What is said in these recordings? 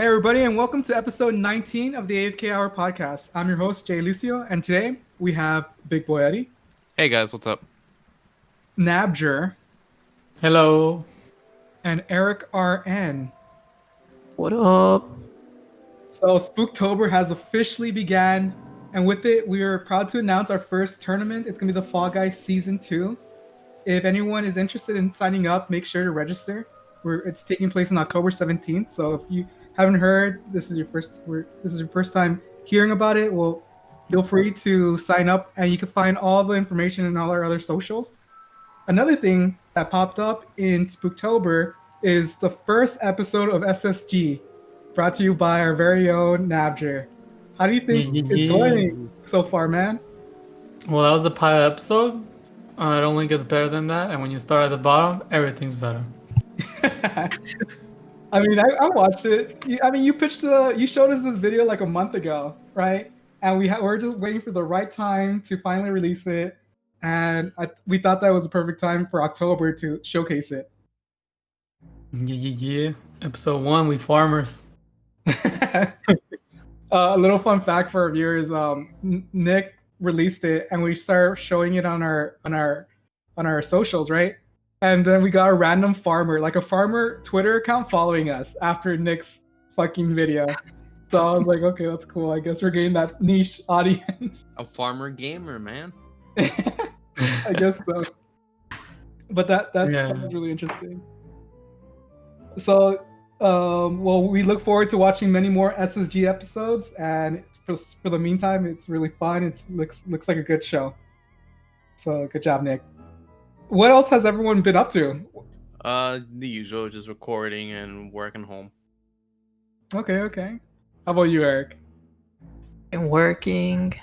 Hey everybody, and welcome to episode 19 of the AFK Hour Podcast. I'm your host, jlucio, and today we have BigBoy Eddie, Hey guys, what's up? NABjr, Hello. and ErickRN. What up? So Spooktober has officially began, and with it, we are proud to announce our first tournament. It's going to be the Fall Guys Season 2. If anyone is interested in signing up, make sure to register. It's taking place on October 17th, so if you haven't heard, this is your first time hearing about it, well, feel free to sign up, and you can find all the information in all our other socials. Another thing that popped up in Spooktober is the first episode of SSG, brought to you by our very own NABjr. How do you think it's going so far, man? Well, that was the pilot episode. It only gets better than that, and when you start at the bottom, everything's better. I mean, I watched it. You showed us this video like a month ago, right? And we're just waiting for the right time to finally release it, and we thought that was a perfect time for October to showcase it. Yeah. Episode 1, we farmers. A little fun fact for our viewers: Nick released it, and we started showing it on our socials, right? And then we got a random farmer, like a farmer Twitter account, following us after Nick's fucking video. So I was like, okay, that's cool. I guess we're getting that niche audience. A farmer gamer, man. I guess so. But that was really interesting. So, well, we look forward to watching many more SSG episodes, and for the meantime, it's really fun. It looks like a good show. So, good job, Nick. What else has everyone been up to? The usual, just recording and working home. Okay. How about you, Eric? Been working,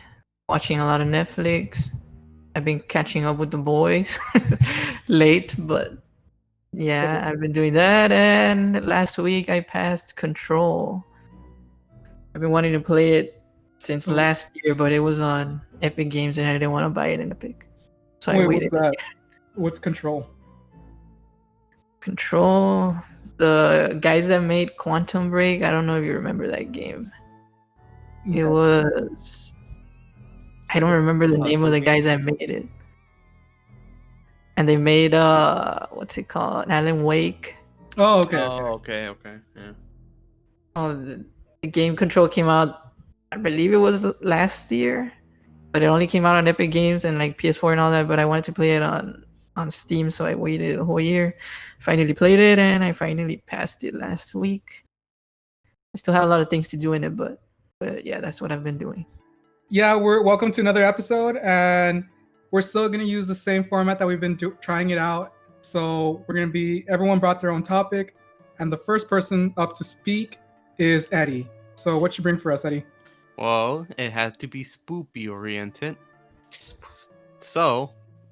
watching a lot of Netflix. I've been catching up with the boys late, but yeah, I've been doing that. And last week I passed Control. I've been wanting to play it since last year, but it was on Epic Games and I didn't want to buy it in Epic. So I waited. What's that? What's Control? Control, the guys that made Quantum Break. I don't know if you remember that game. It was... I don't remember the name of the guys that made it. And they made what's it called? Alan Wake. Oh, okay. Okay. Yeah. Oh, the game Control came out, I believe it was last year, but it only came out on Epic Games and like PS4 and all that. But I wanted to play it on Steam, so I waited a whole year. Finally played it, and I finally passed it last week. I still have a lot of things to do in it, but yeah, that's what I've been doing. Yeah, we're welcome to another episode, and we're still going to use the same format that we've been trying it out. So we're going to be, everyone brought their own topic, and the first person up to speak is Eddie. So what you bring for us, Eddie? Well, it had to be spoopy oriented. So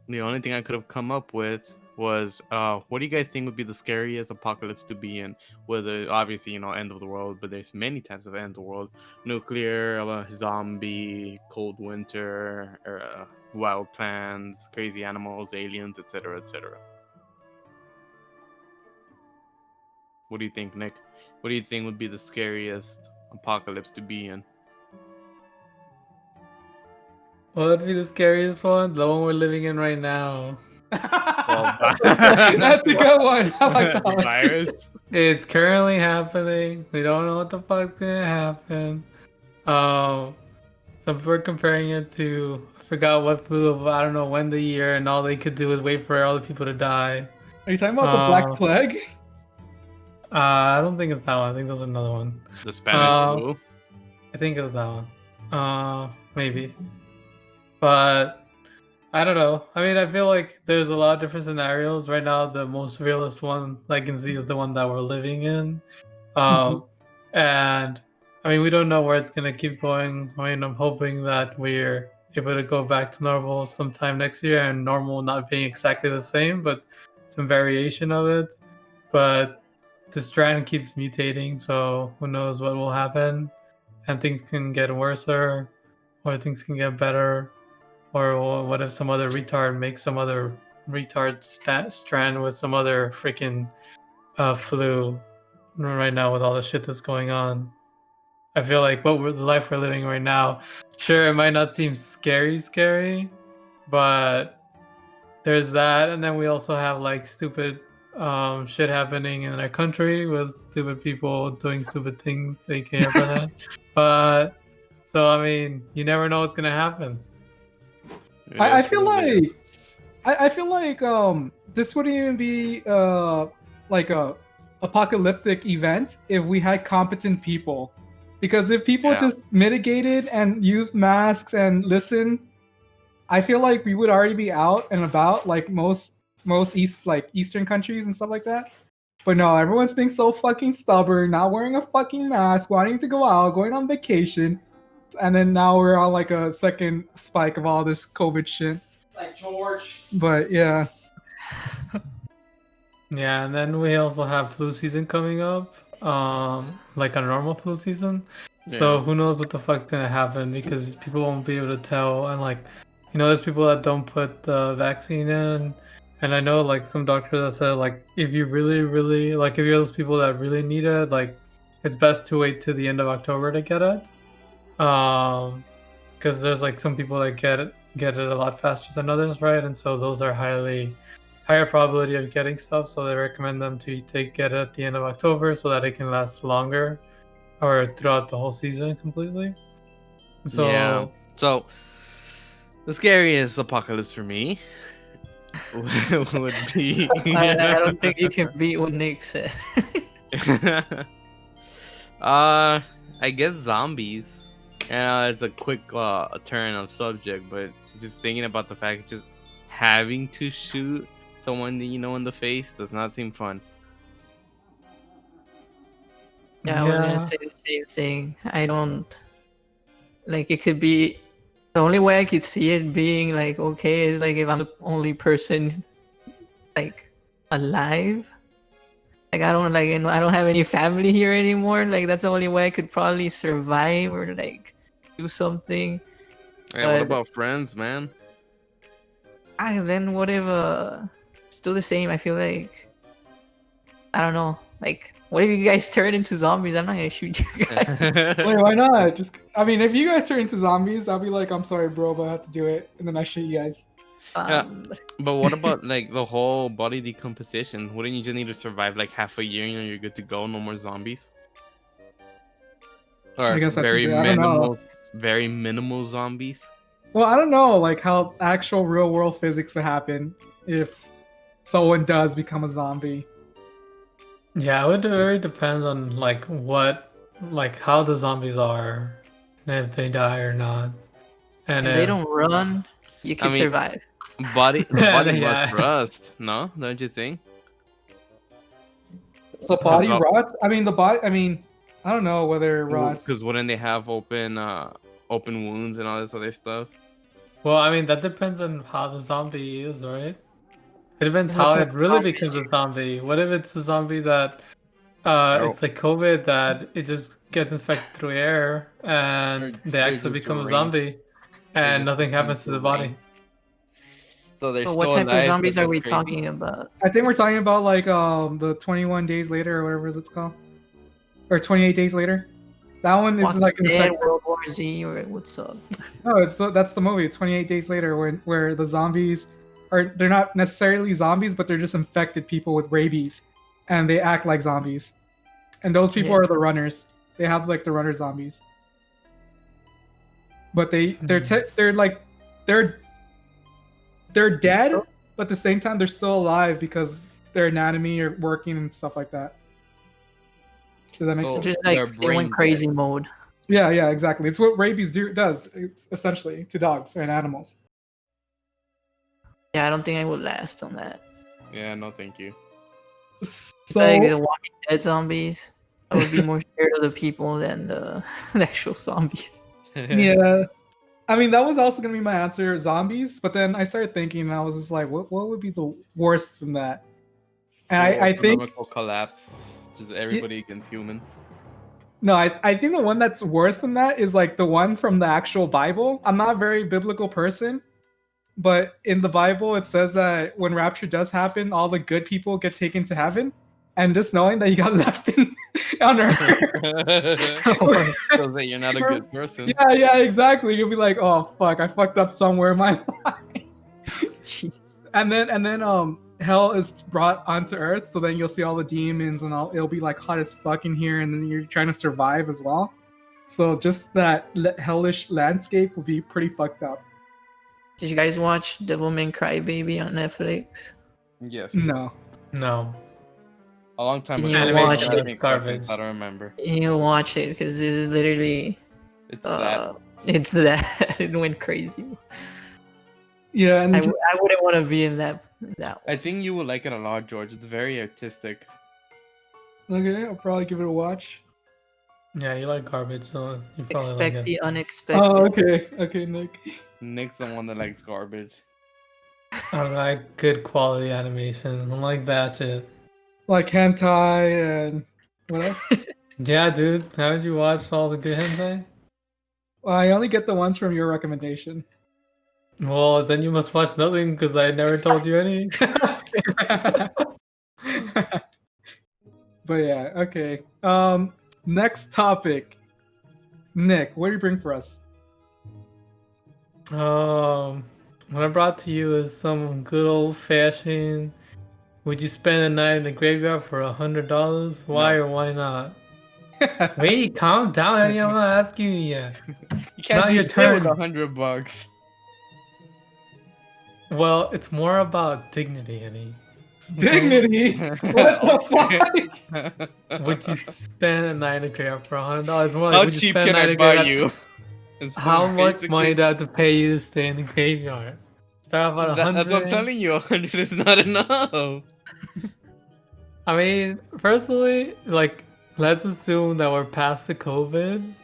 the only thing I could have come up with was, what do you guys think would be the scariest apocalypse to be in? Whether, obviously, end of the world, but there's many types of end of the world. Nuclear, zombie, cold winter, or, wild plants, crazy animals, aliens, etc., etc. What do you think, Nick? What do you think would be the scariest apocalypse to be in? What would be the scariest one? The one we're living in right now. That's a good one. I like that one. Virus. It's currently happening. We don't know what the fuck's gonna happen. So we're comparing it to, I forgot what flew of, I don't know when the year, and all they could do was wait for all the people to die. Are you talking about the Black Plague? I don't think it's that one. I think there's another one. The Spanish flu. I think it was that one. Maybe. But I don't know. I mean, I feel like there's a lot of different scenarios. Right now, the most realist one I can see is the one that we're living in. And I mean, we don't know where it's going to keep going. I mean, I'm hoping that we're able to go back to normal sometime next year, and normal not being exactly the same, but some variation of it. But the strand keeps mutating, so who knows what will happen. And things can get worse, or things can get better. Or what if some other retard makes some other retard strand with some other freaking flu right now with all the shit that's going on. I feel like the life we're living right now, sure, it might not seem scary, but there's that, and then we also have like stupid shit happening in our country with stupid people doing stupid things, aka for that. But so I mean, you never know what's gonna happen. I feel like this wouldn't even be like a apocalyptic event if we had competent people, because if people just mitigated and used masks and listened, I feel like we would already be out and about like most Eastern countries and stuff like that. But no, everyone's being so fucking stubborn, not wearing a fucking mask, wanting to go out, going on vacation, and then now we're on like a second spike of all this COVID shit. Like George. But yeah. Yeah, and then we also have flu season coming up, like a normal flu season. So who knows what the fuck's gonna happen, because people won't be able to tell, and like, you know, there's people that don't put the vaccine in, and I know like some doctors that said like if you really like, if you're those people that really need it, like it's best to wait to the end of October to get it, because there's like some people that get it a lot faster than others, right? And so those are higher probability of getting stuff, so they recommend them to get it at the end of October so that it can last longer or throughout the whole season completely. So the scariest apocalypse for me would be I don't think you can beat what Nick said. I guess zombies. It's a quick turn of subject, but just thinking about the fact just having to shoot someone you know in the face does not seem fun. Yeah, I was gonna say the same thing. I don't like, it could be the only way I could see it being like okay is like if I'm the only person like alive. Like I don't have any family here anymore. Like that's the only way I could probably survive or like do something. Hey, what about friends, man? Then what if still the same? I feel like I don't know. Like what if you guys turn into zombies? I'm not gonna shoot you guys. Wait, why not? I mean, if you guys turn into zombies, I'll be like, I'm sorry, bro, but I have to do it, and then I shoot you guys. But what about like the whole body decomposition? Wouldn't you just need to survive like half a year and you're good to go? No more zombies. Or I guess very minimal zombies. Well, I don't know, like how actual real world physics would happen if someone does become a zombie. Yeah, it would very depend on like how the zombies are, and if they die or not. And if they don't run, you can survive. The body must rust, no? Don't you think? The body rots? I mean, I don't know whether it rots. Because wouldn't they have open wounds and all this other stuff? Well, I mean, that depends on how the zombie is, right? It depends how it really becomes a zombie. What if it's a zombie that it's like COVID, that it just gets infected through air and they actually become a zombie and nothing happens to the body? So what type of zombies are we talking about? I think we're talking about like the 21 days later or whatever that's called, or 28 days later. That one is like World War Z or what's up? No, that's the movie 28 Days Later, where the zombies they're not necessarily zombies, but they're just infected people with rabies, and they act like zombies, and those people are the runners. They have like the runner zombies, but they're dead, but at the same time they're still alive because their anatomy are working and stuff like that. Does that make sense? Just like they went crazy mode. Yeah, exactly. It's what rabies does essentially to dogs and animals. Yeah, I don't think I would last on that. Yeah, no, thank you. So like the Walking Dead zombies, I would be more scared of the people than the actual zombies. Yeah, I mean that was also gonna be my answer, zombies. But then I started thinking, and I was just like, what would be the worst than that? And I think economical collapse, just everybody against humans. No, I think the one that's worse than that is like the one from the actual Bible. I'm not a very biblical person, but in the Bible it says that when rapture does happen, all the good people get taken to heaven, and just knowing that you got left on Earth. So that you're not a good person. Yeah, exactly. You'll be like, oh fuck, I fucked up somewhere in my life. and then hell is brought onto Earth, so then you'll see all the demons and all. It'll be like hot as fuck in here, and then you're trying to survive as well. So just that hellish landscape will be pretty fucked up. Did you guys watch Devilman Crybaby on Netflix? Yes. No. No. A long time ago. You Animation watch is garbage. I don't remember. You watch it because this is literally It's that. it's that it went crazy. Yeah, and I wouldn't want to be in that one. I think you will like it a lot, George. It's very artistic. okay, I'll probably give it a watch. Yeah, you like garbage, so you probably Expect like the it. unexpected. Oh, okay, Nick. Nick's the one that likes garbage. I like good quality animation. I like that shit. Like hentai and what else? Yeah, dude. Haven't you watched all the good hentai? Well, I only get the ones from your recommendation. Well, then you must watch nothing because I never told you any. But yeah, okay. Next topic. Nick, what do you bring for us? What I brought to you is some good old fashioned. Would you spend a night in the graveyard for $100? Why or why not? Wait, calm down, Eddie. I'm not asking you yet. You can't Not be your straight with turn. $100. Well, it's more about dignity, Eddie. Dignity? What the fuck? Would you spend a night in the graveyard for $100? More like, How would you cheap spend a can night I in the buy graveyard- you? How much Basically, money do I have to pay you to stay in the graveyard? Start off at 100. That's what I'm telling you. 100 is not enough. I mean, personally, like, let's assume that we're past the COVID.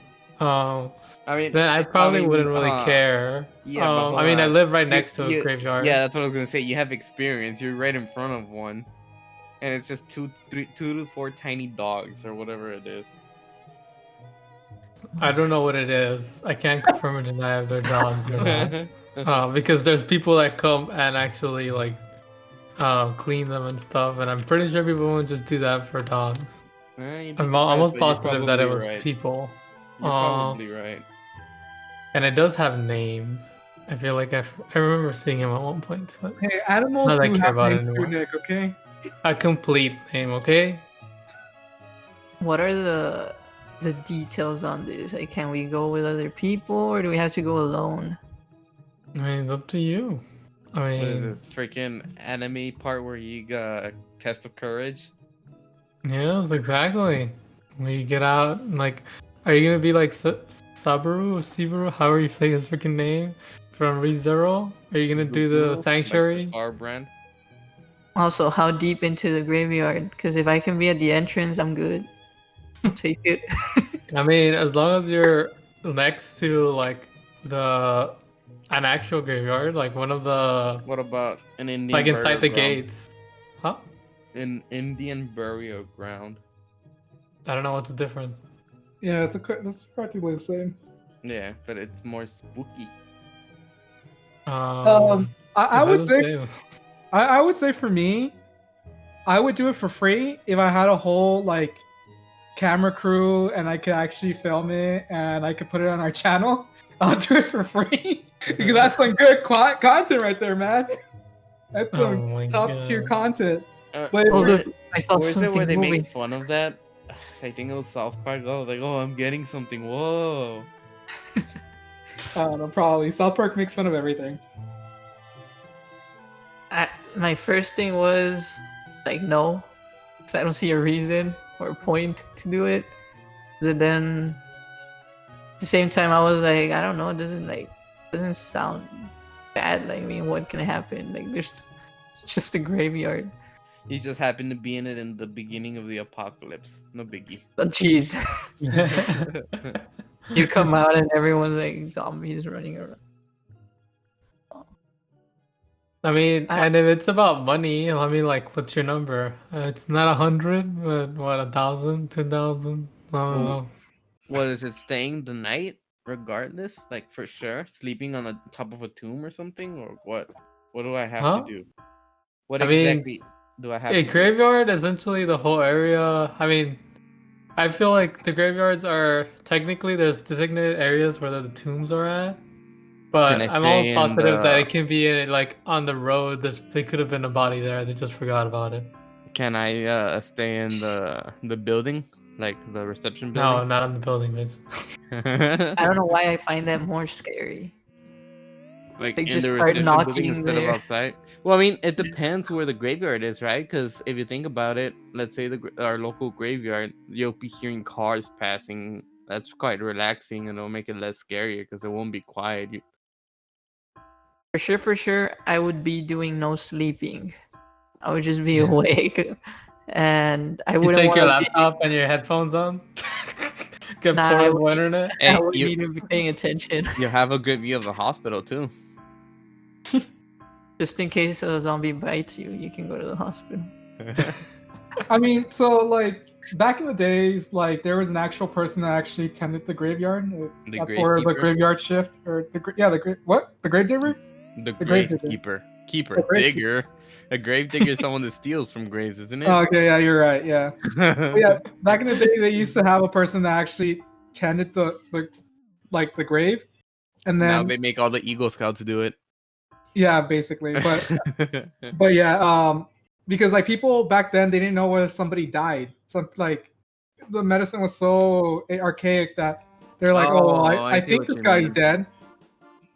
I mean, Then I probably mean, wouldn't really care. yeah, but hold I mean, I on. live right next to a You- graveyard. Yeah, that's what I was gonna say. You have experience. You're right in front of one, and it's just two to four tiny dogs or whatever it is. I don't know what it is. I can't confirm or deny if they're dogs or not. Because there's people that come and actually like clean them and stuff, and I'm pretty sure people won't just do that for dogs. You'd be I'm surprised, almost but you're positive that it probably was right. people. You're probably right. And it does have names. I feel like I remember seeing him at one point. But Hey, animals Not that I do care have about it names too, anymore. Nick, okay? a complete name, okay? What are the details on this? Like, can we go with other people or do we have to go alone? I mean, it's up to you. I What is mean, this freaking anime part where you got a test of courage? yes, exactly. We get out, and, like, are you gonna be like Sabaru or Subaru, however you say his freaking name, from ReZero? Are you gonna do the Subaru, Sanctuary? like the car brand. Also, how deep into the graveyard? Because if I can be at the entrance, I'm good. I'll take it. I mean, as long as you're next to like an actual graveyard, like one of the What about an Indian? like inside the burial ground? gates. Huh? An Indian burial ground. I don't know what's different. Yeah, that's practically the same. Yeah, but it's more spooky. I it would doesn't say I would say for me, I would do it for free if I had a whole like camera crew and I could actually film it and I could put it on our channel. I'll do it for free because that's some good content right there, man. That's Oh some my top tier God. content. Uh, But Oh, or- look, I saw or is it where something they moving. make fun of that? I think it was South Park. Oh, like, oh, I'm getting something. Whoa. I don't know, probably South Park makes fun of everything. My first thing was like no, because I don't see a reason or a point to do it. But then at the same time, I was like, I don't know, it doesn't sound bad. Like, I mean, what can happen? Like, it's just a graveyard. He just happened to be in it in the beginning of the apocalypse. No biggie. But jeez, you come out and everyone's like zombies running around. I mean, I- and if it's about money, I mean, like, what's your number? It's not 100, but what, 1,000, 2,000? I don't Ooh. know. What is it? Staying the night, regardless, like for sure. Sleeping on the top of a tomb or something, or what? What do I have Huh? to do? What I mean, exactly Do I have A to- graveyard, essentially the whole area. I mean, I feel like the graveyards are technically there's designated areas where the tombs are at, but Can I I'm stay almost in positive that the- it can be in, like on the road. There could have been a body there. They just forgot about it. Can I stay in the building, like the reception No, building? not on the building, bitch. I don't know why I find that more scary. Like They in just the start reception building knocking instead of there. outside. Well, I mean, it depends where the graveyard is, right? Because if you think about it, let's say our local graveyard, you'll be hearing cars passing. That's quite relaxing, and it'll make it less scary because it won't be quiet. For sure, I would be doing no sleeping. I would just be awake, and I You wouldn't take your want to. laptop and your headphones on. Get Nah, I portable wouldn't- internet. I Hey, wouldn't you even be paying attention, you have a good view of the hospital too. just in case a zombie bites you. You can go to the hospital. I mean, so like back in the days, like there was an actual person that actually tended the graveyard. The That's where the gravekeeper? graveyard shift or the the grave digger? The grave digger. gravekeeper. Keeper. The grave Digger. A grave digger is someone that steals from graves, isn't it? Oh, okay, yeah, you're right. Yeah. But yeah, back in the day, they used to have a person that actually tended the grave, and Now then they make all the Eagle Scouts do it. yeah, basically. But yeah, because like people back then they didn't know whether somebody died. So like the medicine was so archaic that they're like, oh, well, Oh, I I see think what this you guy's mean. dead.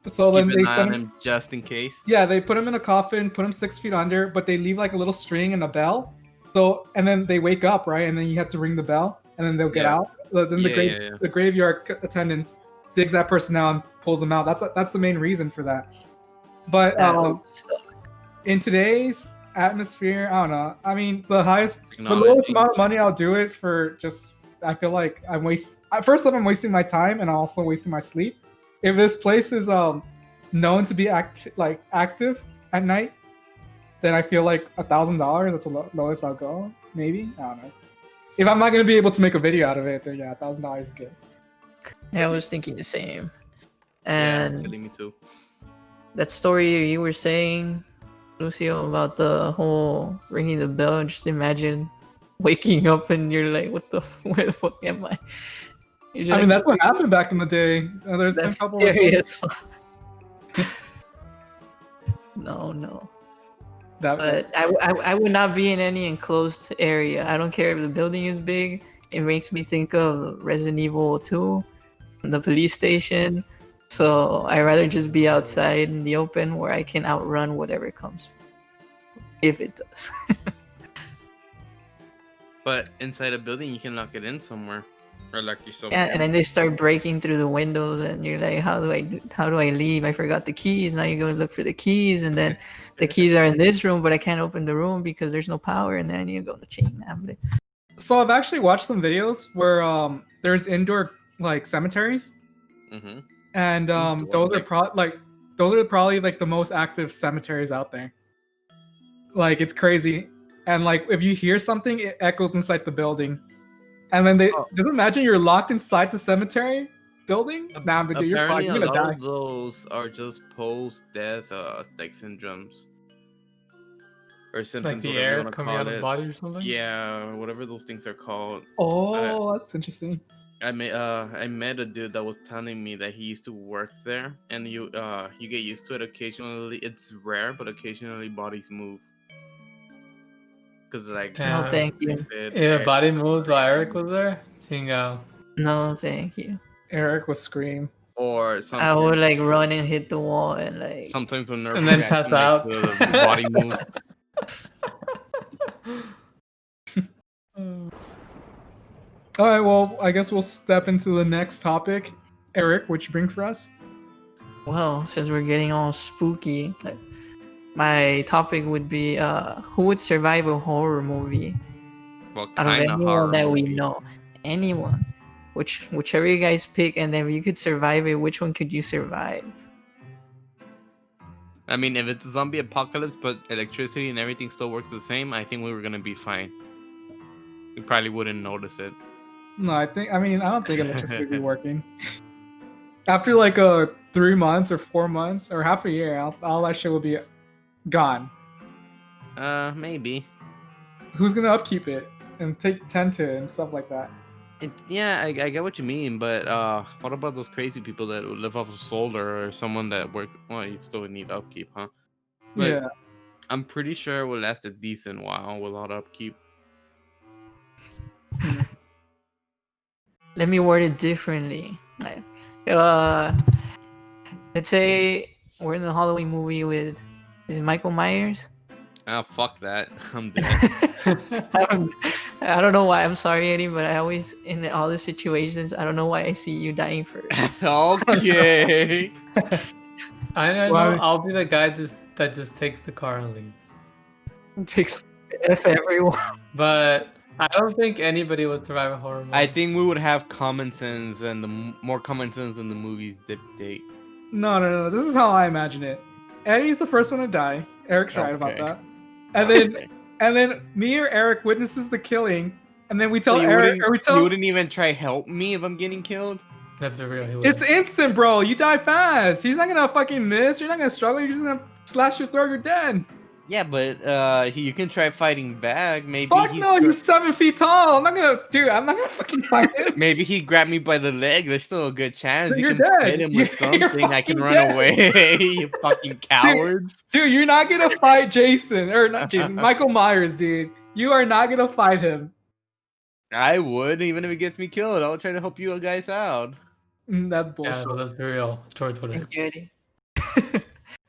So then Keep they an eye send on him. him just in case. Yeah, they put him in a coffin, put him 6 feet under, but they leave like a little string and a bell. So and then they wake up, right? And then you have to ring the bell, and then they'll get Yeah. out. Then Yeah. the graveyard attendants digs that person out and pulls them out. That's the main reason for that. But That would suck. in today's atmosphere, I don't know. I mean, the lowest Technology. amount of money I'll do it for just. I feel like I'm First off, I'm wasting my time and I'm also wasting my sleep. If this place is known to be active at night, then I feel like $1,000. That's the lowest I'll go. Maybe, I don't know. If I'm not gonna be able to make a video out of it, then yeah, $1,000 is good. Yeah, I was thinking the same. Yeah, And actually, me too. that story you were saying, Lucio, about the whole ringing the bell, just imagine waking up and you're like, where the fuck am I? I mean, that's what happened back in the day. There's been a that's couple scary of as fuck. No. that. But I would not be in any enclosed area. I don't care if the building is big. It makes me think of Resident Evil 2, the police station. So I'd rather just be outside in the open where I can outrun whatever comes. If it does. But inside a building, you can lock it in somewhere, or lock yourself. Yeah, in. and then they start breaking through the windows, and you're like, how do I leave? I forgot the keys. Now you go look for the keys, and then the keys are in this room, but I can't open the room because there's no power, and then I need to go to chain nab. So I've actually watched some videos where there's indoor like cemeteries, Mhm. and Indoor, those are probably like the most active cemeteries out there. Like it's crazy, and like if you hear something, it echoes inside the building, and then just imagine you're locked inside the cemetery building. Nah, but dude, you're fine. Apparently, You're a gonna lot die. of those are just post-death like syndromes or symptoms. Like the whatever you air wanna coming call out of the it. body or something. Yeah, whatever those things are called. Oh, that's interesting. I met a dude that was telling me that he used to work there, and you get used to it. Occasionally, it's rare, but occasionally bodies move. Cause like Yeah. No, thank you. If a body moved while Eric was there, chingo. No, thank you. Eric would scream. Or something. I would like run and hit the wall and like. Sometimes when nerve And then reaction pass makes out. the body move. All right, well, I guess we'll step into the next topic. Eric, what you bring for us? Well, since we're getting all spooky, like, my topic would be who would survive a horror movie What out of kind of anyone horror that we movie? know. Anyone. Whichever you guys pick, and then if you could survive it, which one could you survive? I mean, if it's a zombie apocalypse, but electricity and everything still works the same, I think we were gonna be fine. We probably wouldn't notice it. No, I don't think electricity would be working. After like 3 months or 4 months or half a year, all that shit will be gone. Maybe. who's gonna upkeep it and tend to it and stuff like that? Yeah, I get what you mean, but what about those crazy people that live off of solar or someone that work? Well, you still would need upkeep, huh? But Yeah. I'm pretty sure it will last a decent while without upkeep. Let me word it differently. Like, let's say we're in the Halloween movie with is it Michael Myers? Ah, fuck that. I'm dead. I don't know why. I'm sorry, Eddie, but I always in all the situations. I don't know why I see you dying first. Okay. I know. Why? I'll be the guy that just takes the car and leaves. Takes F everyone. But I don't think anybody would survive a horror movie. I think we would have common sense and more common sense than the movies dictate. No. This is how I imagine it. Eddie's the first one to die. Eric's right about Okay. that. And then me or Eric witnesses the killing, and then we tell You Eric, or we you tell wouldn't even try help me if I'm getting killed. Let's be real. He it's wouldn't. instant, bro. You die fast. He's not gonna fucking miss. You're not gonna struggle. You're just gonna slash your throat. You're dead. Yeah, but you can try fighting back. Maybe Fuck no, he's 7 feet tall. I'm not gonna fucking fight him. Maybe he grabbed me by the leg. There's still a good chance. Then You you're can dead. hit him with You're something. I can fucking run dead. away. You fucking cowards. Dude, you're not gonna fight Jason, or not Jason, Michael Myers, dude. You are not gonna fight him. I would, even if it gets me killed. I'll try to help you guys out. That's Yeah, bullshit. but let's be real. George would have. Thank you, Eddie.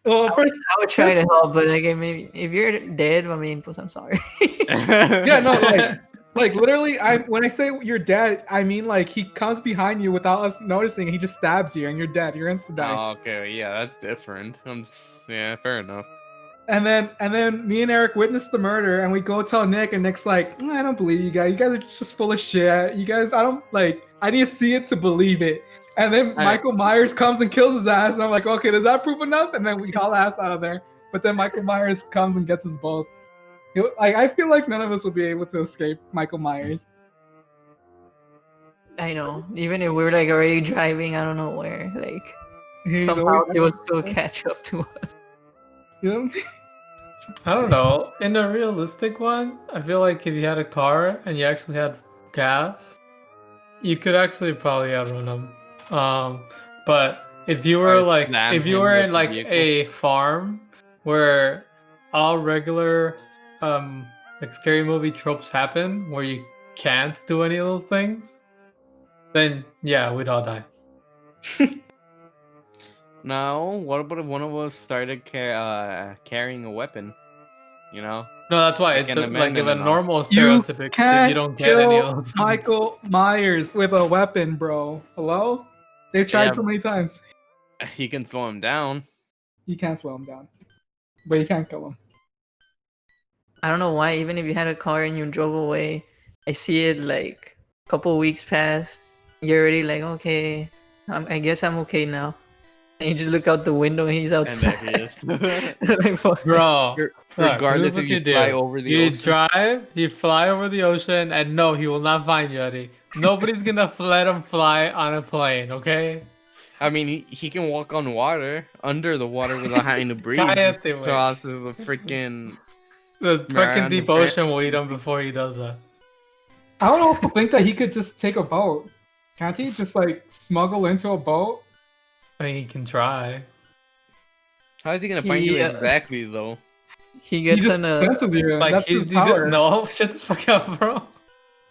Well, first, I would try to help, but like maybe if you're dead, I mean, pues I'm sorry. yeah, no, like literally, when I say you're dead, I mean like he comes behind you without us noticing. He just stabs you, and you're dead. You're instant die. Oh, okay, yeah, that's different. Yeah, fair enough. And then me and Eric witness the murder, and we go tell Nick, and Nick's like, I don't believe you guys. You guys are just full of shit. You guys, I don't like. I need to see it to believe it. And then Michael Myers comes and kills his ass, and I'm like, okay, does that prove enough? And then we haul ass out of there. But then Michael Myers comes and gets us both. I feel like none of us will be able to escape Michael Myers. I know. Even if we're like already driving, I don't know where. Like He's somehow always- he will still catch up to us. You know? I don't know. In a realistic one, I feel like if you had a car and you actually had gas, you could actually probably outrun them. But if you were Right, like, slam if you him were with in the like vehicle. a farm where all regular, like scary movie tropes happen, where you can't do any of those things, then yeah, we'd all die. Now, what about if one of us started carrying a weapon? You know? No, that's why Like it's an like if amendment a and all. normal You stereotypic, if can't you don't get any kill of those. Michael Myers with a weapon, bro. Hello? They've tried Yeah. so many times. He can slow him down. You can't slow him down, but you can't kill him. I don't know why. Even if you had a car and you drove away, I see it like a couple weeks past. You're already like, okay, I guess I'm okay now. And you just look out the window and he's And outside. there he is. Like, fuck. Bro, Regardless look, if here's you what fly over the you ocean. drive, you fly over the ocean, and no, he will not find you, Eddie. Nobody's gonna let him fly on a plane, okay? I mean, he can walk on water, under the water without having to breathe. Cállate, Just güey. crosses the freaking... The freaking deep Miranda ocean will eat him before he does that. I would also think that he could just take a boat. Can't he just like smuggle into a boat? I mean, he can try. How is he gonna find you He, exactly, though? He He gets just on a senses you. Like That's he's his power. no, shut the fuck up, bro.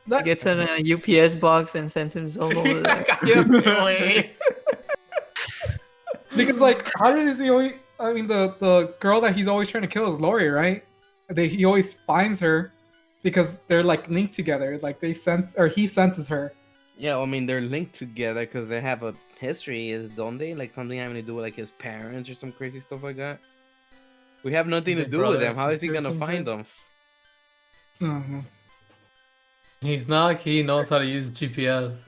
That- gets on a UPS box and sends himself over there. Cállate, Because like, how does he always? I mean, the girl that he's always trying to kill is Lori, right? He always finds her because they're like linked together. Like they sense, or he senses her. Yeah, I mean, they're linked together because they have a history, don't they? Like something having to do with like his parents or some crazy stuff like that. We have nothing to Their do with them. brothers, How is he sisters, gonna some find shit? them? Mhm. He's not like he knows how to use GPS.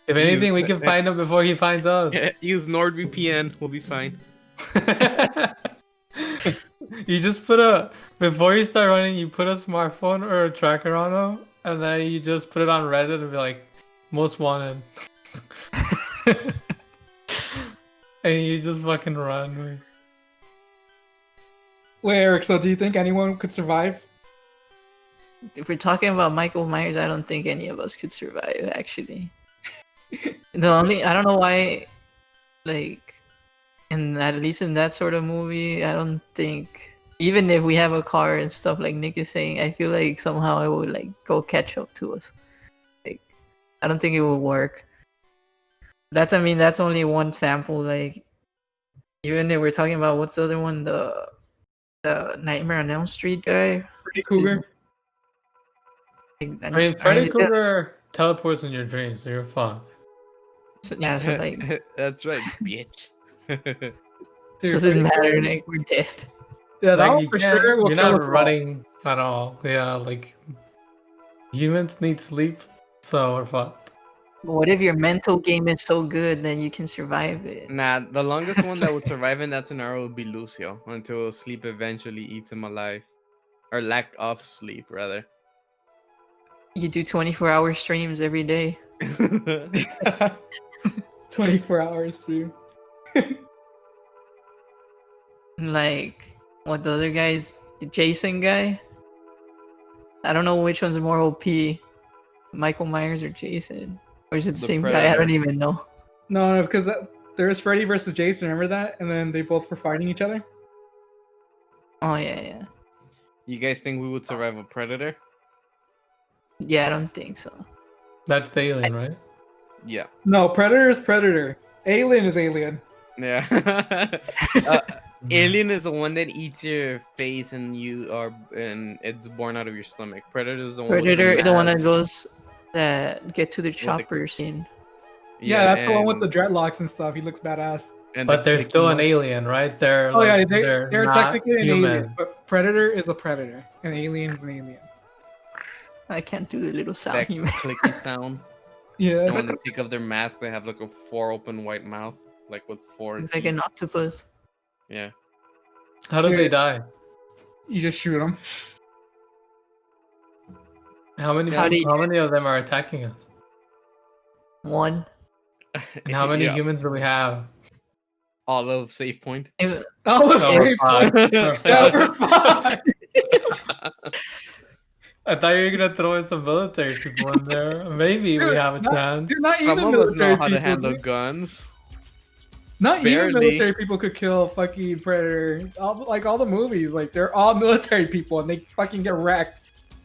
If anything, we can find him before he finds us. Use NordVPN. We'll be fine. You just before you start running, you put a smartphone or a tracker on him, and then you just put it on Reddit and be like, most wanted. And you just fucking run. Wait, Eric. So do you think anyone could survive? If we're talking about Michael Myers, I don't think any of us could survive. Actually, I don't know why, like, at least in that sort of movie, I don't think. Even if we have a car and stuff like Nick is saying, I feel like somehow it would like go catch up to us. Like, I don't think it would work. That's only one sample. Like, even if we're talking about what's the other one, the Nightmare on Elm Street guy, Freddy Krueger. I mean, Freddy Krueger teleports in your dreams, so you're fucked. So, yeah, so like, That's right, bitch. Dude, doesn't Freddy matter. Krueger- Like, we're dead. Yeah, that Like, one you for can't- sure will you're kill not us all. running at all. Yeah, like humans need sleep, so we're fucked. What if your mental game is so good that you can survive it? Nah, the longest one that would survive in that scenario would be Lucio until sleep eventually eats him alive, or lack of sleep rather. You do 24-hour streams every day. 24 hours, dude. Like, what the other guys, the Jason guy? I don't know which one's more OP, Michael Myers or Jason. Or is it the The same guy? I Predator. don't even know. No, because there's Freddy versus Jason. Remember that? And then they both were fighting each other. Oh, yeah. You guys think we would survive a predator? Yeah, I don't think so. That's the alien, right? Yeah. No, Predator is Predator. Alien is Alien. Yeah. Alien is the one that eats your face and it's born out of your stomach. Predator is the one. with Predator is the one that mask. goes that get to the chopper scene. Yeah, that's the one with and- the dreadlocks and stuff. He looks badass. and But the they're still an clicky alien, right? They're Oh like, yeah, they're not technically an human. alien, but Predator is a predator, and Alien is an alien. I can't do the little nose, sound that he made. clicky sound. Yeah. And when they take off their mask, they have like a 4 open white mouth, like with 4. It's like teeth. an octopus. Yeah. How do they Dude. die? You just shoot them. How many? How do you- How many of them are attacking us? One. And how many Yeah, humans do we have? all of SavePoint. It- Oh, let's So say we're fine. We're Yeah, fine. we're fine. I thought you were gonna throw in some military people in there. Maybe we Dude, have a chance. Dude, not Some even of us know military how to people. handle dude. guns. Not even barely. military people could kill fucking Predator. All the movies, like they're all military people, and they fucking get wrecked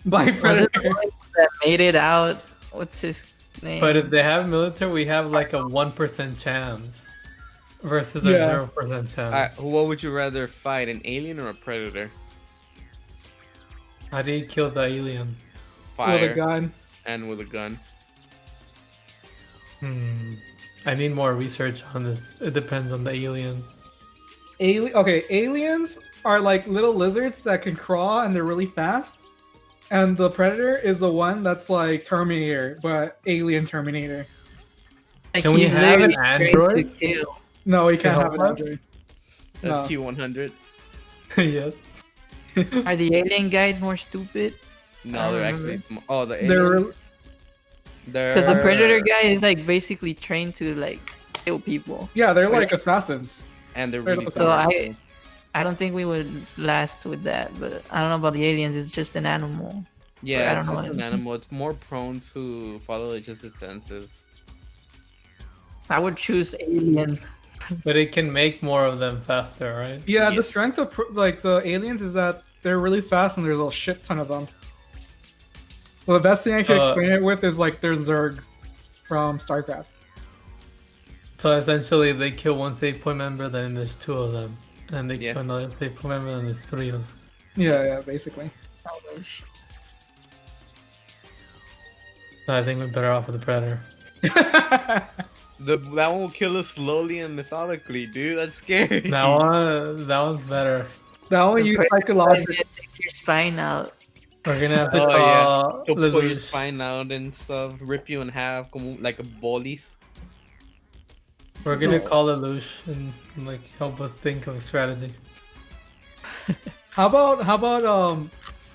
by Was it Predator. the one that made it out? What's his name? But if they have military, we have like a 1% chance versus a Yeah. 0% chance. What would you rather fight, an alien or a predator? How do you kill the alien? With Fire a gun. and with a gun. I need more research on this. It depends on the alien. Okay, aliens are like little lizards that can crawl and they're really fast. And the Predator is the one that's like Terminator, but alien Terminator. Like, Can we he's have an literally trained android? to kill. No, he To can't help have an us? android. A No. T100. Yes. Are the alien guys more stupid? I No, don't they're remember. actually small. Oh, the They're aliens. Because the They're- predator guy is like basically trained to like kill people. yeah, they're like assassins. and they're they're really the- So smart. I don't think we would last with that. But I don't know about the aliens. It's just an animal. Yeah, I it's don't know just an what- animal. It's more prone to follow just its senses. I would choose alien. But it can make more of them faster, right? Yeah, Yeah. the strength of like the aliens is that they're really fast and there's a shit ton of them. Well, the best thing I can explain it with is like there's Zergs from StarCraft. So essentially, if they kill one SavePoint member, then there's 2 of them. And they Yeah. kill another SavePoint member, then there's 3 of them. Yeah, basically. So I think we're better off with the Predator. That one will kill us slowly and methodically, dude. That's scary. That one's better. That one The use Predator psychological. gonna take your spine out. We're gonna have to Oh, yeah. call To pull your Lelouch. spine out and stuff, rip you in half, como like a bollies. We're gonna call Lelouch and like help us think of a strategy. How about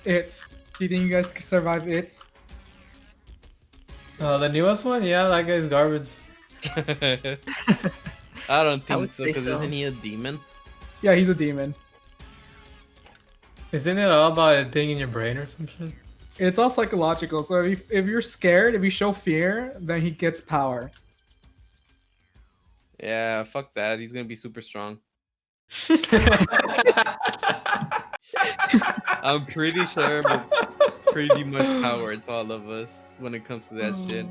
it? Do you think you guys could survive it? The newest one, yeah, that guy's garbage. I don't think would so, say because so. isn't he a demon? Yeah, he's a demon. Isn't it all about it being in your brain or some shit? It's all psychological. So if you're scared, if you show fear, then he gets power. Yeah, fuck that. He's gonna be super strong. I'm pretty sure we're pretty much powered, all of us, when it comes to that shit.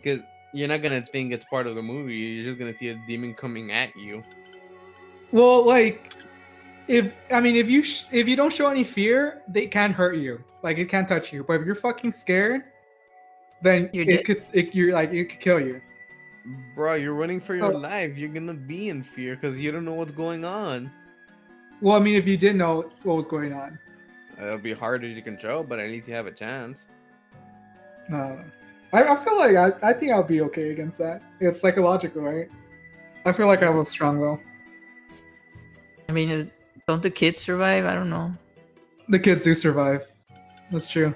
Because you're not gonna think it's part of the movie. You're just gonna see a demon coming at you. Well, like, if you don't show any fear, they can't hurt you. Like, it can't touch you. But if you're fucking scared, then it could kill you. Bro, you're running for your So- life. You're gonna be in fear because you don't know what's going on. Well, I mean, if you did know what was going on, It'll be harder to control, but at least you have a chance. I feel like I think I'll be okay against that. It's psychological, right? I feel like I was strong though. I mean, don't the kids survive? I don't know. The kids do survive. That's true.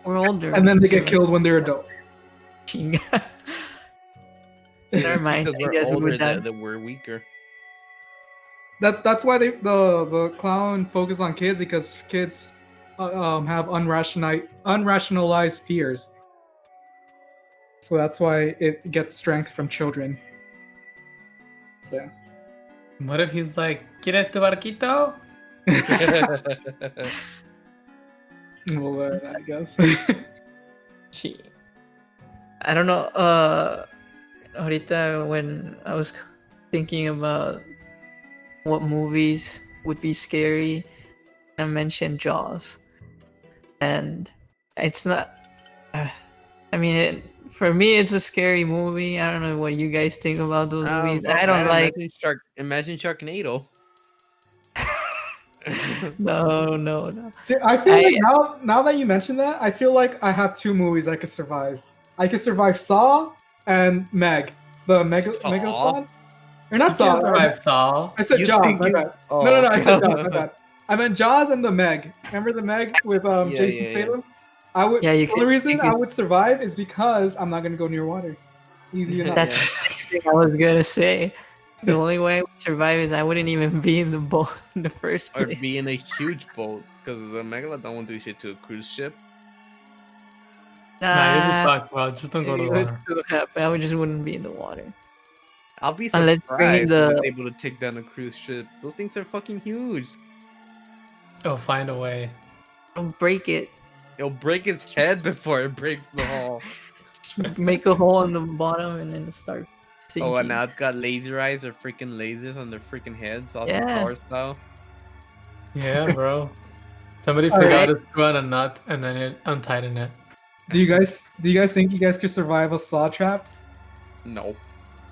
We're older. And then they get killed when they're adults. Never mind. Because I we're guess we older, would die. that we're weaker. That's why the clown focus on kids, because kids have unrationalized fears. So that's why it gets strength from children. So What if he's like, ¿Quieres tu barquito? we'll learn, I guess. Gee. I don't know. Ahorita when I was thinking about what movies would be scary, I mentioned Jaws, and it's not. I mean, for me, it's a scary movie. I don't know what you guys think about those movies. I don't like. Imagine Sharknado. No. Dude, I feel like now that you mention that, I feel like I have two movies I could survive. I could survive Saw and Meg, the Megalodon. Or not Saw. Survive Saw. I said You Jaws. think My you- bad. Oh, No. I okay. said Jaws. My bad. I meant Jaws and the Meg. Remember the Meg with Jason yeah. Statham? I would. Yeah, you the only could- reason you I could- would survive is because I'm not gonna go near water. Easy enough. That's the same thing I was gonna say. The only way I would survive is I wouldn't even be in the boat in the first Or place. be in a huge boat, because the Megalodon won't do shit to a cruise ship. Nah, you'll be fucked, bro. Just don't go to the it would water. still happen. I just wouldn't be in the water. I'll be Unless surprised bringing if the- it's able to take down a cruise ship. Those things are fucking huge. Oh, find a way. Don't break it. It'll break its head before it breaks the hull. Just make a hole in the bottom and then start sinking. Oh, and now it's got laser eyes or freaking lasers on their freaking heads, all Yeah. power style. Yeah, bro. Somebody All forgot right. to screw on a nut and then it untightened it. Do you guys think you guys could survive a Saw trap? No.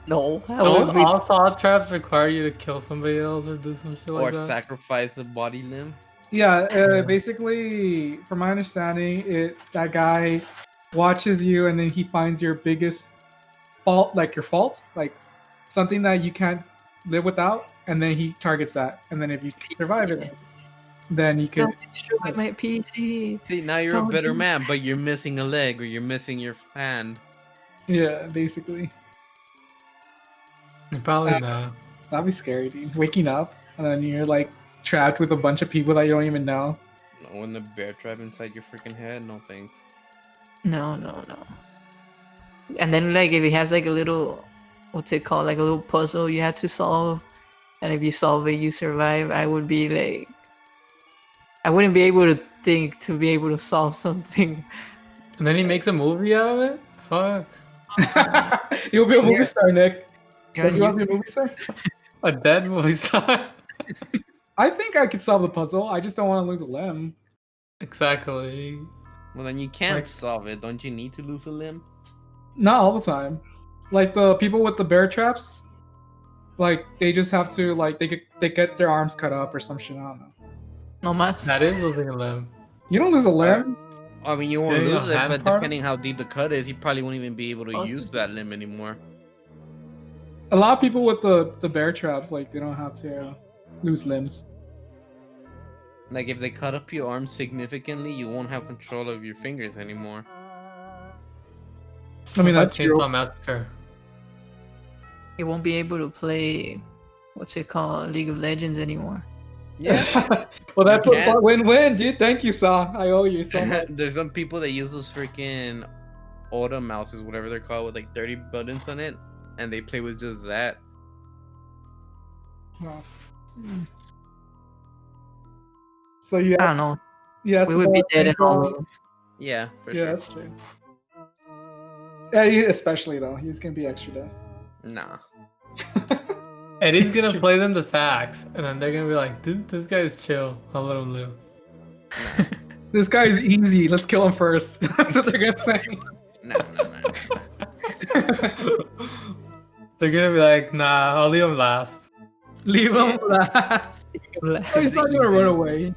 No. I All, would be- all saw traps require you to kill somebody else or do some shit Or like that. sacrifice a body limb. Yeah, basically, from my understanding, that guy watches you and then he finds your biggest fault, like your fault, like something that you can't live without, and then he targets that. And then if you survive it, then you can. Don't destroy my PC. See, now you're Don't a better do- man, but you're missing a leg or you're missing your hand. Yeah, basically, Probably not. that'd be scary, dude. Waking up and then you're like trapped with a bunch of people that you don't even know. No, when the bear trap inside your freaking head, no thanks. No. And then like if it has like a little, what's it called? Like a little puzzle you have to solve, and if you solve it, you survive. I would be like, I wouldn't be able to think to be able to solve something. And then he makes a movie out of it? Fuck. You'll be a movie Yeah. star, Nick. You're on You want to YouTube. be a movie star? A dead movie star? I think I could solve the puzzle. I just don't want to lose a limb. Exactly. Well, then you can't Like- solve it. Don't you need to lose a limb? Not all the time. Like the people with the bear traps, like they just have to like they get their arms cut up or some shit. I don't know. No mas. That is losing a limb. You don't lose a limb. I mean, you won't Yeah, lose it, hand but part? depending how deep the cut is, you probably won't even be able to Oh. use that limb anymore. A lot of people with the bear traps, like they don't have to lose limbs. Like, if they cut up your arm significantly, you won't have control of your fingers anymore. I mean, What that's about true. Chainsaw Massacre. You won't be able to play, what's it called, League of Legends anymore. Yeah. Well, that's You a can't. win-win, dude. Thank you, Saw. I owe you so much. There's some people that use those freaking auto mouses, whatever they're called, with like 30 buttons on it, and they play with just that. Wow. So yeah, I don't know. yes, We would be dead in all of them. Yeah, for Yeah, sure. that's true. Eddie, especially though, he's gonna be extra dead. Nah. Eddie's gonna play them the sax, and then they're gonna be like, this guy's chill. I'll let him live. Nah. This guy's easy. Let's kill him first. That's what they're gonna say. Nah. They're gonna be like, nah, I'll leave him last. Leave him last. He's not gonna run away.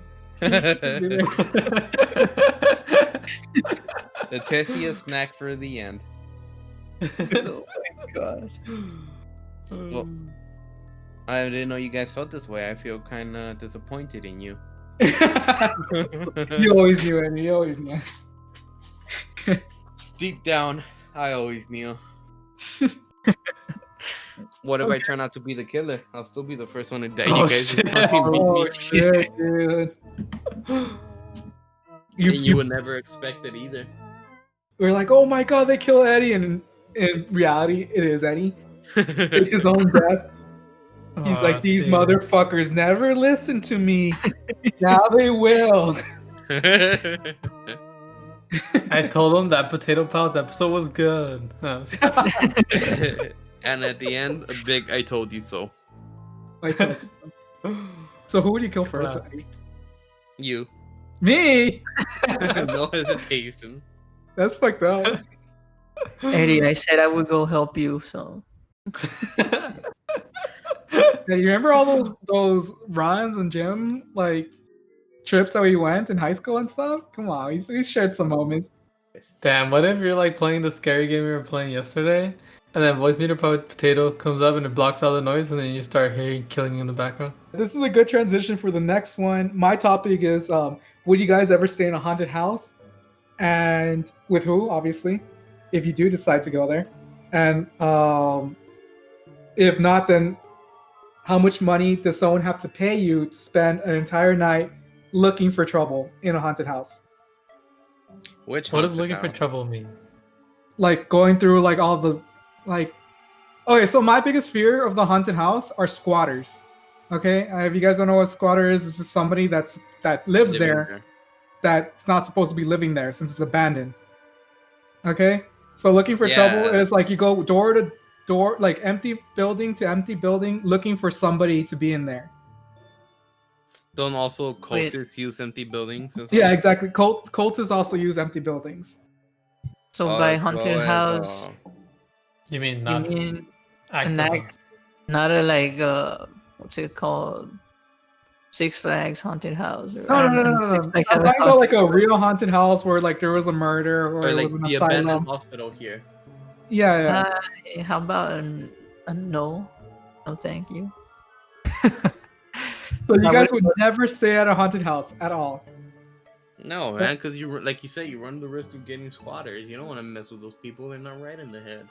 The tastiest snack for the end. Oh my god. Well, I didn't know you guys felt this way. I feel kind of disappointed in you. You always knew, Eddie. You always knew. Deep down, I always knew. What if I turn out to be the killer? I'll still be the first one to die. Oh, You guys shit. just fucking beat Oh me. shit, dude. And you would never expect it either. we're like, oh my god, they kill Eddie, and in reality, it is Eddie. It's his own death. He's like, these shit. motherfuckers never listen to me. Now they will. I told him that Potato Pals episode was good. And at the end, a big "I told you so." I told you. So who would you kill first, Wow. Eddie? You, Me? no hesitation. That's fucked up. Eddie, I said I would go help you, so. Yeah, you remember all those runs and gym like trips that we went in high school and stuff? Come on, we shared some moments. Damn, what if you're like playing the scary game we were playing yesterday, and then voice meter potato comes up and it blocks all the noise, and then you start hearing killing in the background? This is a good transition for the next one. My topic is would you guys ever stay in a haunted house? And with who, obviously, if you do decide to go there. And if not, then how much money does someone have to pay you to spend an entire night looking for trouble in a haunted house? Which What does haunted looking for house? trouble mean? Like going through like all the like okay, so my biggest fear of the haunted house are squatters. Okay, if you guys don't know what squatter is, it's just somebody that lives Living there that's not supposed to be living there since it's abandoned. Okay, so looking for trouble Yeah. is like you go door to door, like empty building to empty building, looking for somebody to be in there. Don't also Wait. cultists use empty buildings as Yeah, well? exactly. Cultists also use empty buildings. So Oh, by as haunted well as, house, You mean you not mean active an house? not a like what's it called? Six Flags haunted house. Or, No, I no, don't no, know, no, no. Six Flags I'm have a talking about haunted- like a real haunted house where like there was a murder or Or it like was an the asylum. abandoned hospital here. Yeah, yeah. How about a no? No, thank you. So you I guys would never stay at a haunted house at all. No, man, because like you said, you run the risk of getting squatters. You don't want to mess with those people. They're not right in the head.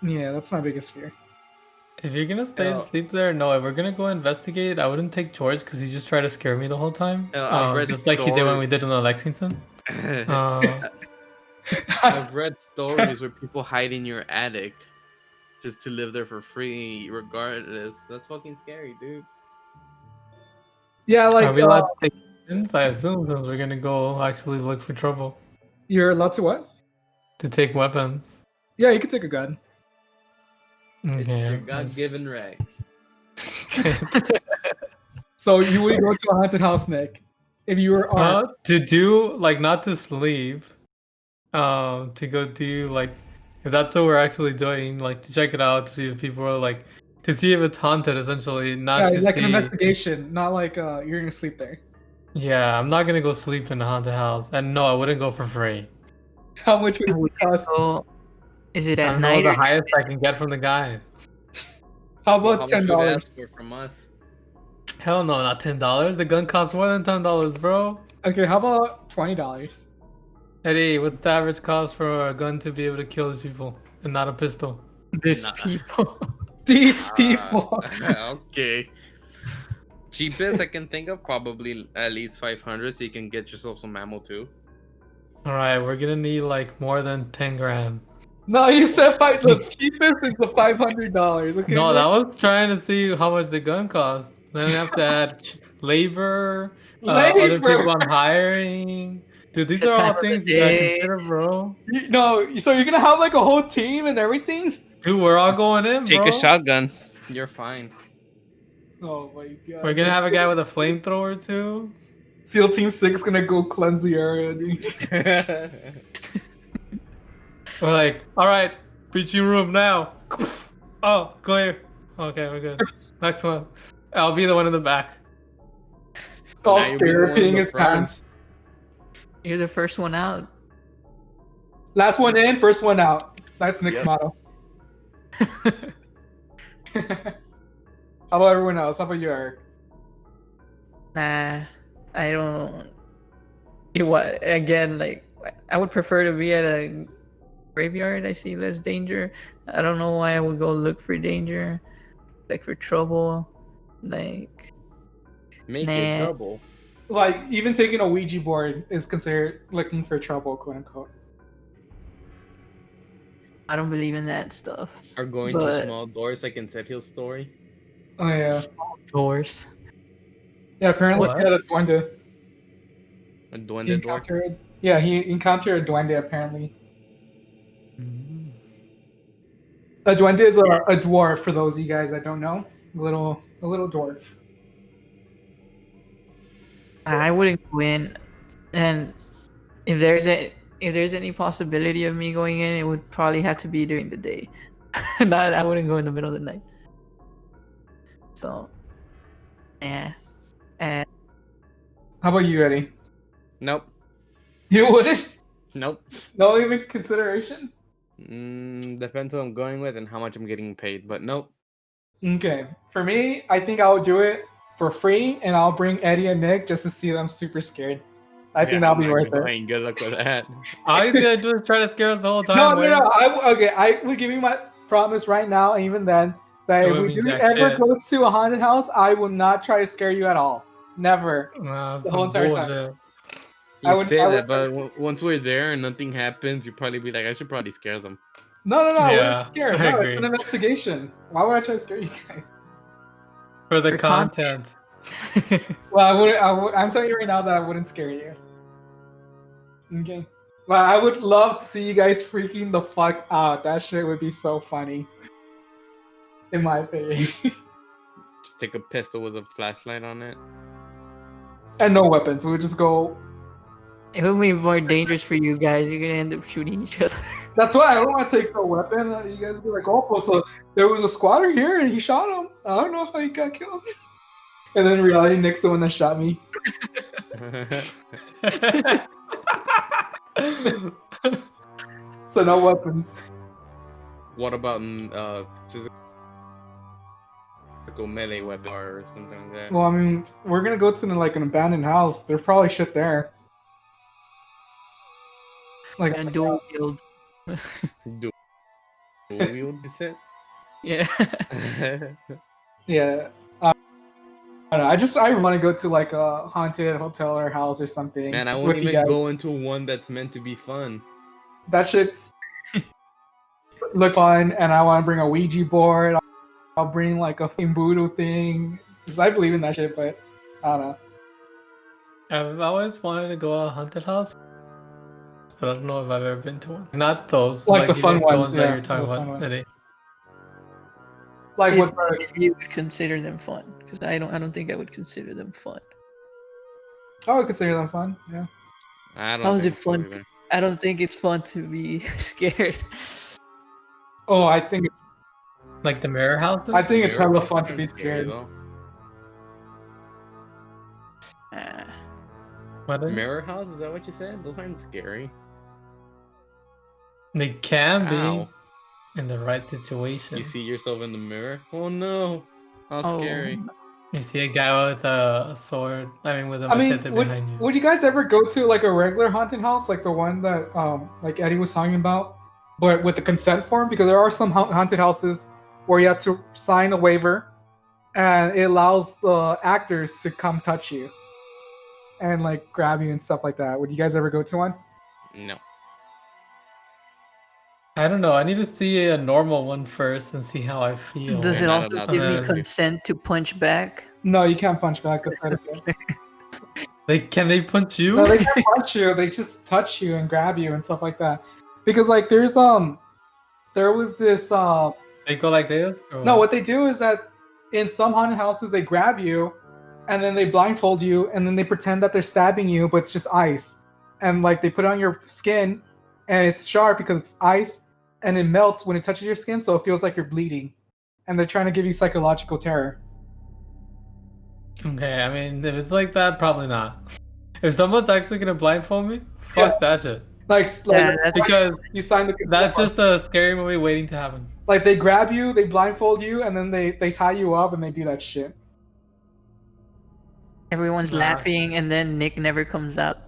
Yeah, that's my biggest fear. If you're gonna stay Yeah. asleep there, no. If we're gonna go investigate, I wouldn't take George because he just tried to scare me the whole time. I've read Just like he did when stories. we did in the Lexington. Uh, I've read stories where people hide in your attic just to live there for free, regardless. That's fucking scary, dude. Yeah, like are we allowed to take weapons? I assume since we're gonna go actually look for trouble you're allowed to what? to take weapons. Yeah, you can take a gun. It's your Okay. God-given right. So you would go to a haunted house, Nick, if you were armed. To do like not to sleep, to go do like if that's what we're actually doing, like to check it out to see if people are like to see if it's haunted. Essentially, not Yeah, to like see. an investigation, not like you're gonna sleep there. Yeah, I'm not gonna go sleep in a haunted house, and no, I wouldn't go for free. How much would I it would cost? go. Is it I at don't know night? the Or highest I can get from the guy. How Well, about how much would you $10? ask for from us? Hell no, not $10. The gun costs more than $10, bro. Okay, how about $20? Eddie, what's the average cost for a gun to be able to kill these people and not a pistol? these Nah. people? These people. Okay. Cheapest I can think of, probably at least 500, so you can get yourself some ammo too. All right, we're gonna need like more than 10 grand. No, you said the cheapest is the $500. Okay. No, Nick? that was trying to see how much the gun costs. Then we have to add labor, other people I'm hiring. Dude, these The are all time of the things you gotta day. consider, bro. No, so you're gonna have like a whole team and everything? Dude, we're all going in, Take bro. a shotgun. You're fine. Oh my god. We're gonna have a guy with a flamethrower too. SEAL Team 6 gonna go cleanse the area, dude. We're like, all right, PG room now. Oh, clear. Okay, we're good. Next one. I'll be the one in the back. All Now you'll be the one in peeing the his front. pants. You're the first one out. Last one in, first one out. That's Nick's Yep. motto. How about everyone else? How about you, Eric? Nah, I don't. What again? Like, I would prefer to be at a graveyard. I see less danger. I don't know why I would go look for danger, like for trouble. Like, Make Nah. it trouble. Like, even taking a Ouija board is considered looking for trouble, quote unquote. I don't believe in that stuff. Or going But- to small doors like in Ted Hill's story. Oh, yeah. Doors. Yeah, apparently What? he had a duende. A He duende door. he encountered a duende, apparently. A duende is a dwarf, for those of you guys that don't know. A little dwarf. I wouldn't go in, and if there's any possibility of me going in, it would probably have to be during the day. Not, I wouldn't go in the middle of the night. So, yeah. How about you, Eddie? Nope. You wouldn't? Nope. No even consideration? Depends who I'm going with and how much I'm getting paid, but nope. Okay. For me, I think I'll do it for free, and I'll bring Eddie and Nick just to see them super scared. I think that'll be worth it. Good luck with that. All he's gonna do is try to scare us the whole time. No. Wayne. I will give you my promise right now, and even then, that That if would we mean do jack ever shit. go to a haunted house, I will not try to scare you at all. Never. Nah, The whole some entire time. bullshit. You I would- say I that, would- but once we're there and nothing happens, you probably be like, I should probably scare them. No, I Yeah, wouldn't scare. I No, agree. it's an investigation. Why would I try to scare you guys? For the For content. Well, I'm telling you right now that I wouldn't scare you. Okay. Well, I would love to see you guys freaking the fuck out. That shit would be so funny. In my opinion. Just take a pistol with a flashlight on it. And no weapons. We would just go. It would be more dangerous for you guys. You're gonna end up shooting each other. That's why I don't want to take no weapon. You guys would be like, oh, so there was a squatter here and he shot him. I don't know how he got killed. And then in reality, Nick's the one that shot me. So no weapons. What about physical melee weapon or something like that? Well, I mean, we're gonna go to like an abandoned house. There's probably shit there. Like, And dual wield. Do wield this Yeah. it? yeah. I don't know. I want to go to like a haunted hotel or house or something. Man, I with won't you even guys. go into one that's meant to be fun. That shit's look fun, and I want to bring a Ouija board. I'll bring like a voodoo thing because I believe in that shit, but I don't know. I've always wanted to go to a haunted house, but I don't know if I've ever been to one. Not those. Like the you fun know, the ones, that yeah, you're talking the fun about. ones. Eddie. Like if, what? if you would consider them fun, because I don't think I would consider them fun. I would consider them fun. Yeah. I don't How is think it so fun? either. I don't think it's fun to be scared. Oh, I think it's Like the mirror houses? it's Mirror hella is fun to kinda be scary, scared. though. What are- Mirror house? Is that what you said? Those aren't scary. They can be Ow. in the right situation. You see yourself in the mirror? Oh no! How scary. You see a guy with a sword. I mean, with a I mean, machete behind you. would you guys ever go to like a regular haunted house, like the one that like Eddie was talking about, but with the consent form? Because there are some haunted houses where you have to sign a waiver, and it allows the actors to come touch you and like grab you and stuff like that. Would you guys ever go to one? No. I don't know. I need to see a normal one first and see how I feel. Does it not also allowed give to me do. consent to punch back? No, you can't punch back. That's not okay. Can they punch you? No, they can't punch you. They just touch you and grab you and stuff like that. Because like there was this They go like this? Or no, what they do is that in some haunted houses they grab you and then they blindfold you and then they pretend that they're stabbing you, but it's just ice. And like they put it on your skin and it's sharp because it's ice and it melts when it touches your skin, so it feels like you're bleeding. And they're trying to give you psychological terror. Okay, I mean, if it's like that, probably not. If someone's actually gonna blindfold me, fuck that shit. Like Yeah, that's Because you sign the that's just a scary movie waiting to happen. like they grab you, they blindfold you, and then they tie you up and they do that shit. Everyone's Nah. laughing, and then Nick never comes out.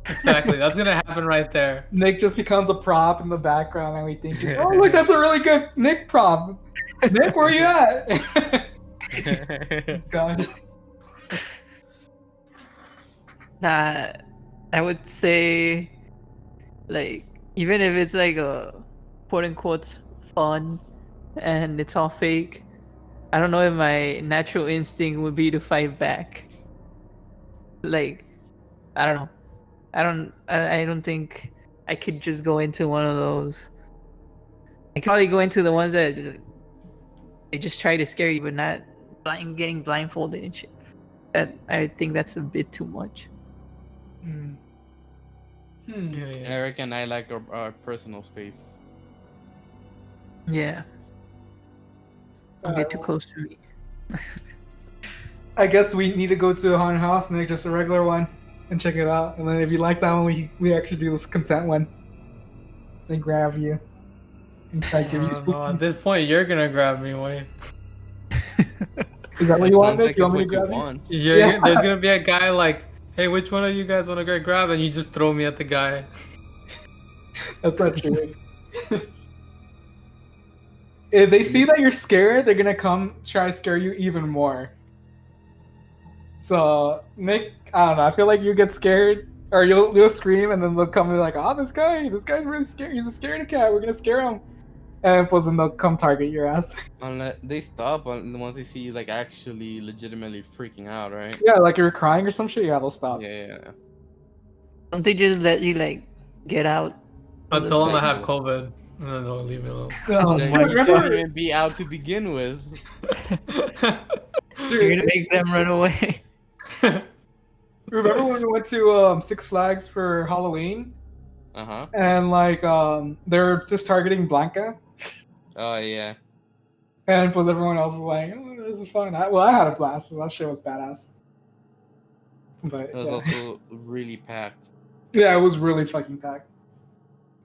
Exactly, that's gonna happen right there. Nick just becomes a prop in the background, and we think, oh look, that's a really good Nick prop. Nick, where you at? God. Nah, I would say, like, even if it's like a quote unquote fun and it's all fake, I don't know if my natural instinct would be to fight back. Like, I don't know. I don't think I could just go into one of those. I could probably go into the ones that they just try to scare you, but not getting blindfolded and shit. I think that's a bit too much. Hmm. Yeah. Eric and I like our personal space. Yeah. Don't get too close to me. I guess we need to go to a haunted house, Nick, just a regular one, and check it out. And then if you like that one, we actually do this consent one. They grab you and try to give you At spookies. this point, you're gonna grab me, wait. Is that what you want, Sounds Nick? You want me to it's grab what you? want. Yeah. There's gonna be a guy like, hey, which one of you guys want to get grab? And you just throw me at the guy. That's not true. If they see that you're scared, they're gonna come try to scare you even more. So Nick, I don't know. I feel like you get scared, or you'll scream, and then they'll come and be like, "Oh, this guy's really scared. He's a scaredy cat. We're gonna scare him." And then they'll come target your ass. Unless they stop once they see you like actually legitimately freaking out, right? Yeah, like you're crying or some shit. Yeah, they'll stop. Yeah. Don't they just let you like get out? I'll tell them I have Exactly. COVID, and then they'll leave me alone. Oh, Then my you shouldn't God. even be out to begin with. You're Dude, gonna make them run away. remember when we went to Six Flags for Halloween, Uh-huh. and like they're just targeting Blanca, Oh yeah. and everyone else was like, "Oh, this is fun." I had a blast. So that shit was badass. But It was yeah. also really packed. Yeah, it was really fucking packed.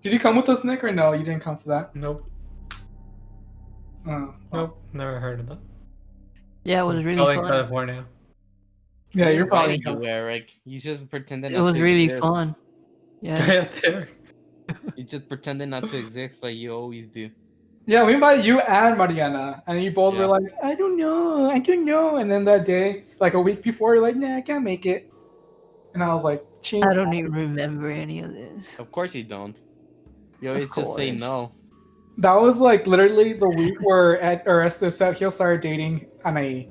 Did you come with us, Nick, or no? You didn't come for that? Nope, Oh. nope, never heard of that. Yeah, it was really Probably fun. California. Yeah, you're Why probably. you, Eric. You just pretended. It not was to really exist. fun. Yeah. Yeah, there. You just pretended not to exist like you always do. Yeah, we invited you and Mariana, and you both were Yeah. like, I don't know. And then that day, like a week before, you're like, nah, I can't make it. And I was like, ching. I don't even remember any of this. Of course you don't. You always Of just say course. no. That was like literally the week where Ernesto said he'll start dating Anaí.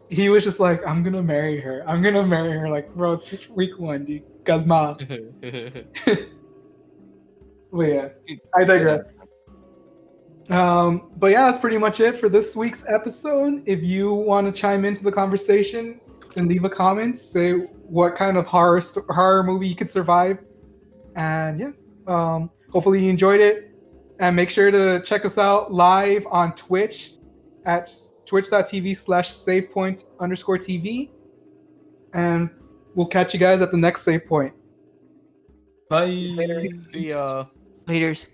He was just like, I'm gonna marry her. Like, bro, it's just week one, dude. Calma. But yeah, I digress. But yeah, that's pretty much it for this week's episode. If you want to chime into the conversation, then leave a comment. Say what kind of horror movie you could survive. And yeah, hopefully you enjoyed it. And make sure to check us out live on Twitch at twitch.tv/SavePoint_TV. And we'll catch you guys at the next Save Point. Bye. See ya. Leaders.